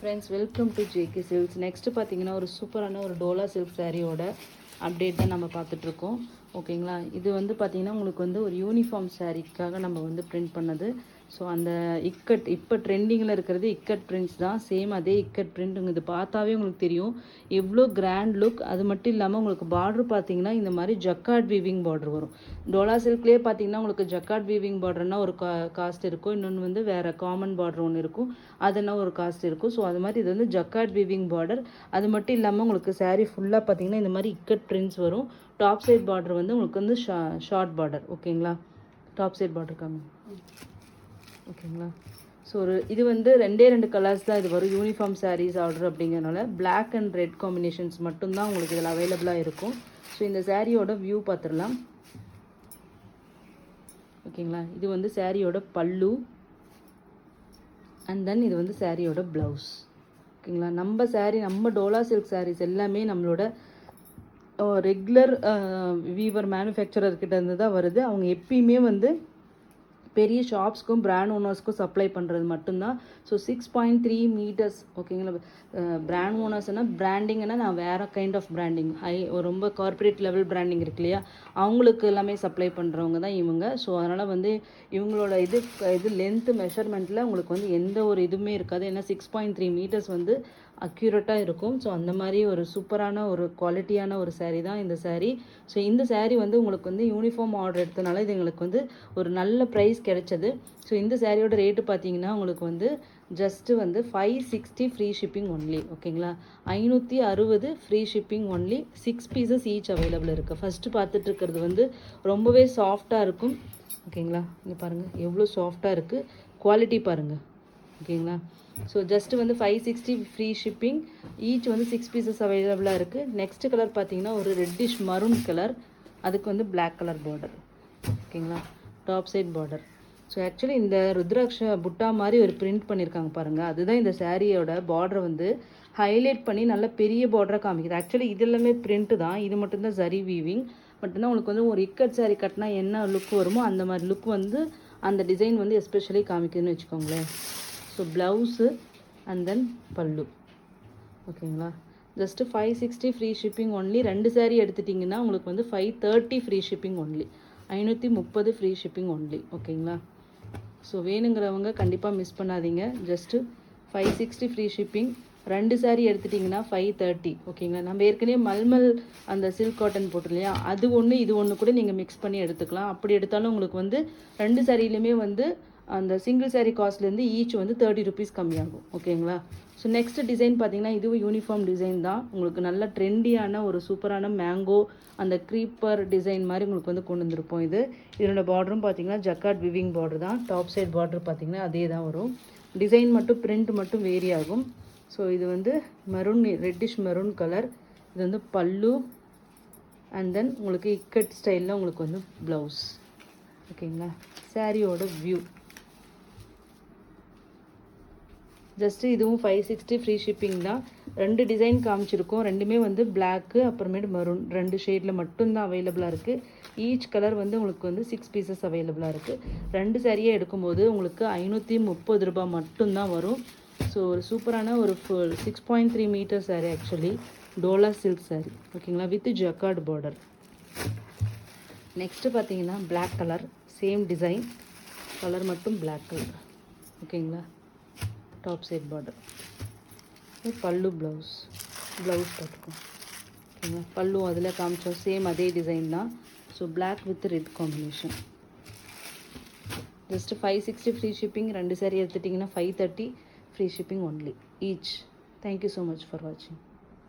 Friends, welcome to JK silks. Next பார்த்தீங்கன்னா ஒரு சூப்பரான ஒரு டோலா சில்க் சாரியோட அப்டேட் தான் நம்ம பார்த்துட்ருக்கோம். ஓகேங்களா, இது வந்து பார்த்திங்கன்னா உங்களுக்கு வந்து ஒரு யூனிஃபார்ம் சாரீக்காக நம்ம வந்து பிரிண்ட் பண்ணது. ஸோ அந்த இக்கட் இப்போ ட்ரெண்டிங்கில் இருக்கிறது இக்கட் பிரிண்ட்ஸ் தான். சேம் அதே இக்கட் பிரிண்ட் இது பார்த்தாவே உங்களுக்கு தெரியும் எவ்வளோ கிராண்ட் லுக். அது மட்டும் இல்லாமல் உங்களுக்கு பார்டர் பார்த்தீங்கன்னா இந்த மாதிரி ஜக்கார்ட் வீவிங் பார்டர் வரும். டோலா சில்க்லேயே பார்த்தீங்கன்னா உங்களுக்கு ஜக்கார்ட் வீவிங் பார்டர்னா ஒரு காஸ்ட் இருக்கும், இன்னொன்று வந்து வேறு காமன் பார்டர் ஒன்று இருக்கும், அதுனா ஒரு காஸ்ட் இருக்கும். ஸோ அது மாதிரி இது வந்து ஜக்கார்ட் வீவிங் பார்டர். அது மட்டும் இல்லாமல் உங்களுக்கு சாரீ ஃபுல்லாக பார்த்தீங்கன்னா இந்த மாதிரி இக்கட் பிரிண்ட்ஸ் வரும். டாப் சைட் பார்டர் வந்து உங்களுக்கு வந்து ஷார்ட் பார்டர். ஓகேங்களா, டாப் சைட் பார்டர் காமி. ஓகேங்களா, ஸோ இது வந்து ரெண்டு கலர்ஸ் தான் இது வரும். யூனிஃபார்ம் சாரீஸ் ஆர்டர் அப்படிங்கிறனால பிளாக் அண்ட் ரெட் காம்பினேஷன்ஸ் மட்டும்தான் உங்களுக்கு இதில் அவைலபிளாக இருக்கும். ஸோ இந்த சாரியோட வியூ பார்த்துடலாம். ஓகேங்களா, இது வந்து சாரியோட பல்லு அண்ட் தென் இது வந்து சாரியோட ப்ளவுஸ். ஓகேங்களா, நம்ம டோலா சில்க் சாரீஸ் எல்லாமே நம்மளோட ரெகுலர் வீவர் மேனுஃபேக்சரர்கிட்ட இருந்து தான் வருது. அவங்க எப்பயுமே வந்து பெரிய ஷாப்ஸ்க்கும் பிராண்ட் ஓனர்ஸ்க்கும் சப்ளை பண்ணுறது மட்டும்தான். So 6.3 metres. ஓகேங்களா, பிராண்ட் ஓனர்ஸ்னால் பிராண்டிங்னா நான் வேறு கைண்ட் ஆஃப் பிராண்டிங் ரொம்ப கார்பரேட் லெவல் பிராண்டிங் இருக்கு இல்லையா, அவங்களுக்கு எல்லாமே சப்ளை பண்ணுறவங்க தான் இவங்க. ஸோ அதனால் வந்து இவங்களோட இது லென்த்து மெஷர்மெண்ட்டில் உங்களுக்கு வந்து எந்த ஒரு இதுவுமே இருக்காது. ஏன்னா 6.3 மீட்டர்ஸ் வந்து அக்யூரேட்டாக இருக்கும். ஸோ அந்த மாதிரி ஒரு சூப்பரான ஒரு குவாலிட்டியான ஒரு சாரீ தான் இந்த சாரீ. ஸோ இந்த சாரீ வந்து உங்களுக்கு வந்து யூனிஃபார்ம் ஆர்டர் எடுத்தனால இது எங்களுக்கு வந்து ஒரு நல்ல ப்ரைஸ் கிடைச்சது. ஸோ இந்த சாரியோட ரேட்டு பார்த்தீங்கன்னா உங்களுக்கு வந்து ஜஸ்ட்டு வந்து 560 ஃப்ரீ ஷிப்பிங் ஒன்லி. ஓகேங்களா, 560 free shipping only. 6 pieces each available இருக்குது. ஃபஸ்ட்டு பார்த்துட்டு இருக்கிறது வந்து ரொம்பவே சாஃப்டாக இருக்கும். ஓகேங்களா, இங்கே பாருங்கள் எவ்வளோ சாஃப்டாக இருக்குது, குவாலிட்டி பாருங்கள். ஓகேங்களா, ஸோ ஜஸ்ட்டு வந்து 560 ஃப்ரீ ஷிப்பிங். ஈச் வந்து 6 பீசஸ் அவைலபிளாக இருக்குது. நெக்ஸ்ட் கலர் பார்த்தீங்கன்னா ஒரு ரெட்டிஷ் மரூன் கலர், அதுக்கு வந்து பிளாக் கலர் பார்டர். ஓகேங்களா, top side border. So actually இந்த ருத்ராட்ச புட்டா மாதிரி ஒரு பிரிண்ட் பண்ணியிருக்காங்க பாருங்கள், அதுதான் இந்த சாரியோட பார்டரை வந்து ஹைலைட் பண்ணி நல்ல பெரிய பார்டராக காமிக்குது. ஆக்சுவலி இது எல்லாமே பிரிண்ட்டு தான், இது மட்டும்தான் சரி வீவிங் மட்டும்தான். உங்களுக்கு வந்து ஒரு இக்கட் சாரி கட்டினா என்ன லுக் வருமோ அந்த மாதிரி லுக் வந்து அந்த டிசைன் வந்து எஸ்பெஷலி காமிக்குதுன்னு வச்சுக்கோங்களேன். ஸோ ப்ளவுஸு அண்ட் தென் பல்லு. ஓகேங்களா, just 560 free shipping only. 2 sari எடுத்துட்டிங்கன்னா உங்களுக்கு வந்து 530 free shipping only. 530 free shipping only. ஓகேங்களா, ஸோ வேணுங்கிறவங்க கண்டிப்பாக மிஸ் பண்ணாதீங்க. Just 560 free shipping. 2 சாரீ எடுத்துட்டிங்கன்னா 530. ஓகேங்களா, நம்ம ஏற்கனவே மல்மல் அந்த சில்க் காட்டன் போட்டிருலையா, அது ஒன்று இது ஒன்று கூட நீங்கள் மிக்ஸ் பண்ணி எடுத்துக்கலாம். அப்படி எடுத்தாலும் உங்களுக்கு வந்து 2 சாரிலையுமே வந்து அந்த சிங்கிள் சாரீ காஸ்ட்லேருந்து ஈச் வந்து 30 ருபீஸ் கம்மியாகும். ஓகேங்களா, ஸோ நெக்ஸ்ட் டிசைன் பார்த்தீங்கன்னா இதுவும் யூனிஃபார்ம் டிசைன் தான். உங்களுக்கு நல்ல ட்ரெண்டியான ஒரு சூப்பரான மேங்கோ அந்த க்ரீப்பர் டிசைன் மாதிரி உங்களுக்கு வந்து கொண்டு வந்திருப்போம். இதனோட பார்டரும் பார்த்தீங்கன்னா ஜக்கார்ட் விவிங் பார்டர் தான். டாப் சைட் பார்டர் பார்த்தீங்கன்னா அதே தான் வரும். டிசைன் மட்டும் பிரிண்ட் மட்டும் வேரி ஆகும். ஸோ இது வந்து மெரூன், ரெட்டிஷ் மெரூன் கலர். இது வந்து பல்லு அண்ட் தென் உங்களுக்கு இக்கட் ஸ்டைலில் உங்களுக்கு வந்து ப்ளவுஸ். ஓகேங்களா, சாரியோட வியூ ஜஸ்ட்டு இதுவும் 560 ஃப்ரீ ஷிப்பிங் தான். 2 டிசைன் காமிச்சிருக்கோம், ரெண்டுமே வந்து பிளாக்கு அப்புறமேட்டு மெரூன் 2 ஷேடில் மட்டும்தான் அவைலபிளாக இருக்குது. ஈச் கலர் வந்து உங்களுக்கு வந்து 6 பீசஸ் அவைலபிளாக இருக்குது. 2 சாரியே எடுக்கும்போது உங்களுக்கு 530 ரூபாய் மட்டும்தான் வரும். ஸோ ஒரு சூப்பரான ஒரு 6.3 metre sari actually dola silk sari. ஓகேங்களா, வித் ஜக்கார்ட் பார்டர். நெக்ஸ்ட்டு பார்த்தீங்கன்னா black colour, same design, colour மட்டும் பிளாக் கலர். ஓகேங்களா, top side border, pallu blouse பார்த்துக்கோங்க. ஓகேங்களா, பல்லு அதில் காமிச்சோம் சேம் அதே டிசைன் தான். So black with red combination. Just 560 free shipping. 2 sari எடுத்துட்டிங்கன்னா 530 free shipping only each. Thank you so much for வாட்சிங்.